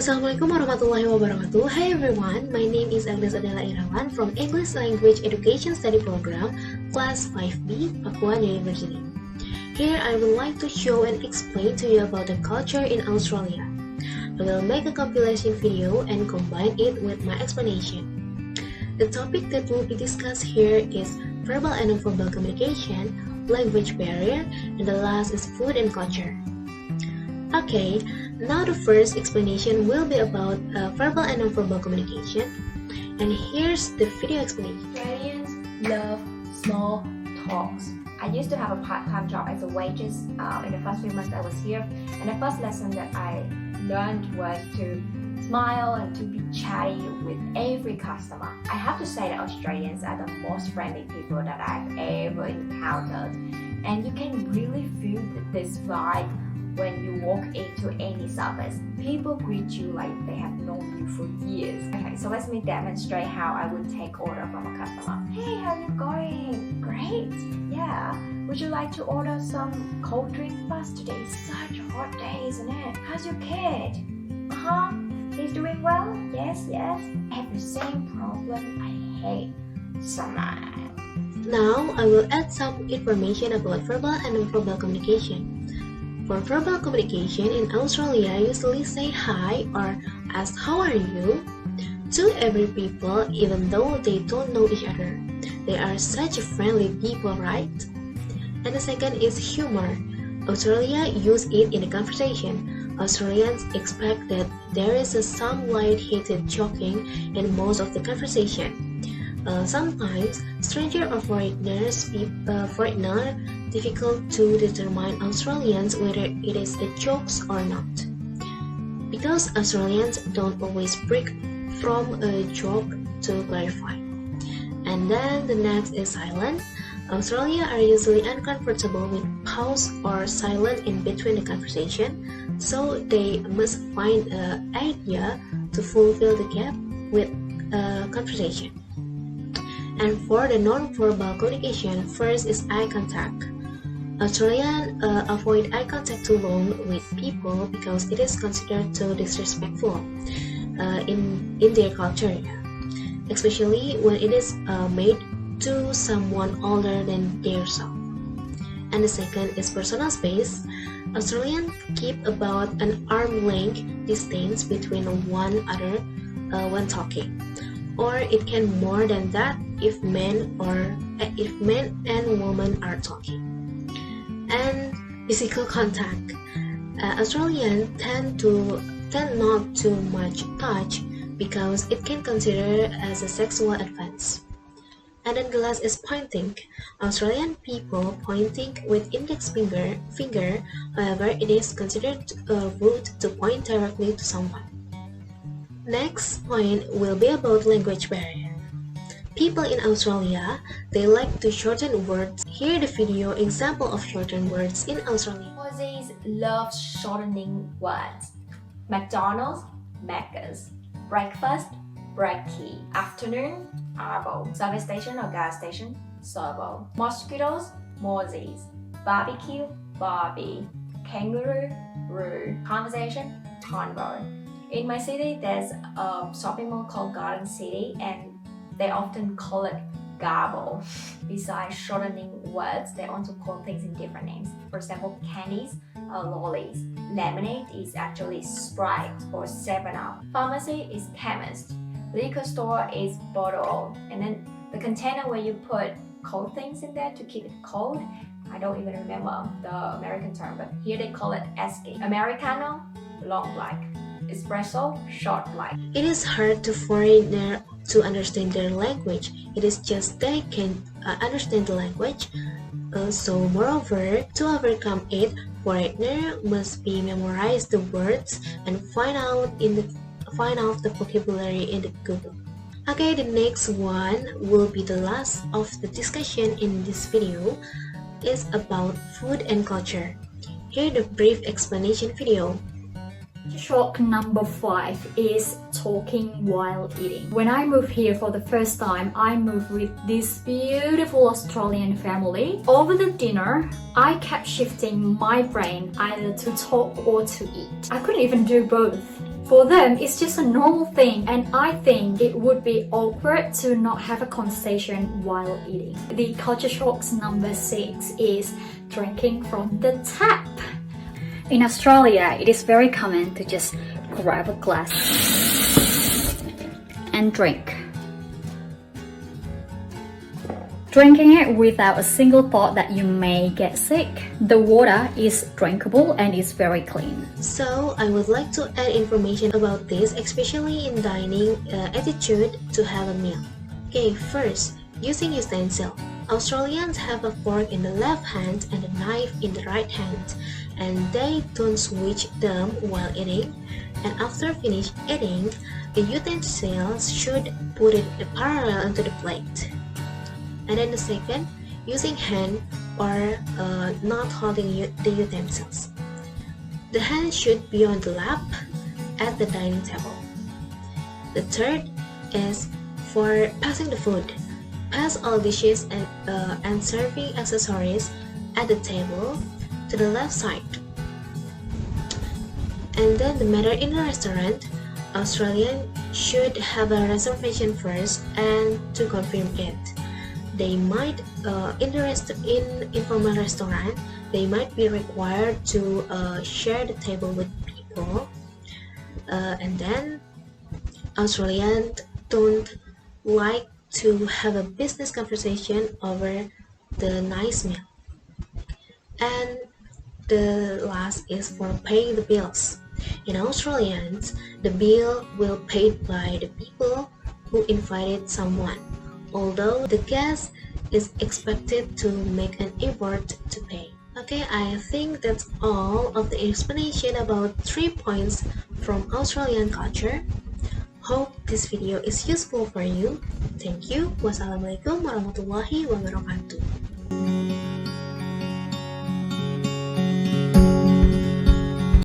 Assalamualaikum warahmatullahi wabarakatuh. Hi everyone, my name is Agnes Adela Irawan from English Language Education Study Program, Class 5B, Papua New Guinea. Here I would like to show and explain to you about the culture in Australia. I will make a compilation video and combine it with my explanation. The topic that will be discussed here is verbal and non-verbal communication, language barrier, and the last is food and culture. Okay, now the first explanation will be about verbal and non-verbal communication. And here's the video explanation. Australians love small talks. I used to have a part-time job as a waitress in the first few months I was here, and the first lesson that I learned was to smile and to be chatty with every customer. I have to say that Australians are the most friendly people that I've ever encountered, and you can really feel this vibe when you walk into any service. People greet you like they have known you for years. Okay, so let me demonstrate how I would take order from a customer. Hey, how you going? Great. Yeah. Would you like to order some cold drink for us today? Such a hot day, isn't it? How's your kid? He's doing well? Yes. I have the same problem. I hate summer. Now I will add some information about verbal and non-verbal communication. For verbal communication in Australia, usually say hi or ask how are you to every people even though they don't know each other. They are such friendly people, right? And the second is humor. Australia use it in a conversation. Australians expect that there is some light-hearted joking in most of the conversation. Sometimes stranger or foreigner difficult to determine Australians whether it is a joke or not, because Australians don't always break from a joke to clarify. And then the next is silence. Australia are usually uncomfortable with pause or silence in between the conversation, so they must find an idea to fulfill the gap with conversation. And for the non-verbal communication, first is eye contact. Australians avoid eye contact too long with people because it is considered too disrespectful in their culture, especially when it is made to someone older than themselves. And the second is personal space. Australians keep about an arm length distance between one another when talking, or it can more than that if men and women are talking. And physical contact. Australians tend not too much touch because it can consider as a sexual advance. And then the last is pointing. Australian people pointing with index finger, however, it is considered rude to point directly to someone. Next point will be about language barrier. People in Australia, they like to shorten words. Here the video example of shortened words in Australia. Aussies love shortening words. McDonald's, Macca's. Breakfast, brekkie. Afternoon, arvo. Service station or gas station, servo. Mosquitoes, mozzies. Barbecue, barbie. Kangaroo, roo. Conversation, convo. In my city, there's a shopping mall called Garden City, and they often call it garble. Besides shortening words, they also call things in different names. For example, candies are lollies. Lemonade is actually Sprite or 7-Up. Pharmacy is chemist. Liquor store is bottle. And then the container where you put cold things in there to keep it cold, I don't even remember the American term, but here they call it escape. Americano, long black. Espresso, short black. It is hard to foreigner to understand their language. It is just they can understand the language. So moreover, to overcome it, foreigner must be memorize the words and find out the vocabulary in the Google. Okay, the next one will be the last of the discussion in this video is about food and culture. Here the brief explanation video. Shock number 5 is talking while eating. When I moved here for the first time, I moved with this beautiful Australian family. Over the dinner, I kept shifting my brain either to talk or to eat. I couldn't even do both. For them, it's just a normal thing, and I think it would be awkward to not have a conversation while eating. The culture shocks number 6 is drinking from the tap. In Australia, it is very common to just grab a glass and drink. Drinking it without a single thought that you may get sick. The water is drinkable and is very clean. So I would like to add information about this, especially in dining attitude to have a meal. Okay, first, using utensil. Australians have a fork in the left hand and a knife in the right hand, and they don't switch them while eating. And after finish eating, the utensils should put it parallel into the plate. And then the second, using hand or not holding the utensils. The hand should be on the lap at the dining table. The third is for passing the food. Pass all dishes and serving accessories at the table to the left side. And then the matter in a restaurant, Australians should have a reservation first and to confirm it. They might, in informal restaurant, they might be required to share the table with people. And then Australians don't like to have a business conversation over the nice meal. And the last is for paying the bills. In Australians, the bill will be paid by the people who invited someone, although the guest is expected to make an effort to pay. Okay, I think that's all of the explanation about 3 points from Australian culture. Hope this video is useful for you. Thank you. Wassalamualaikum warahmatullahi wabarakatuh.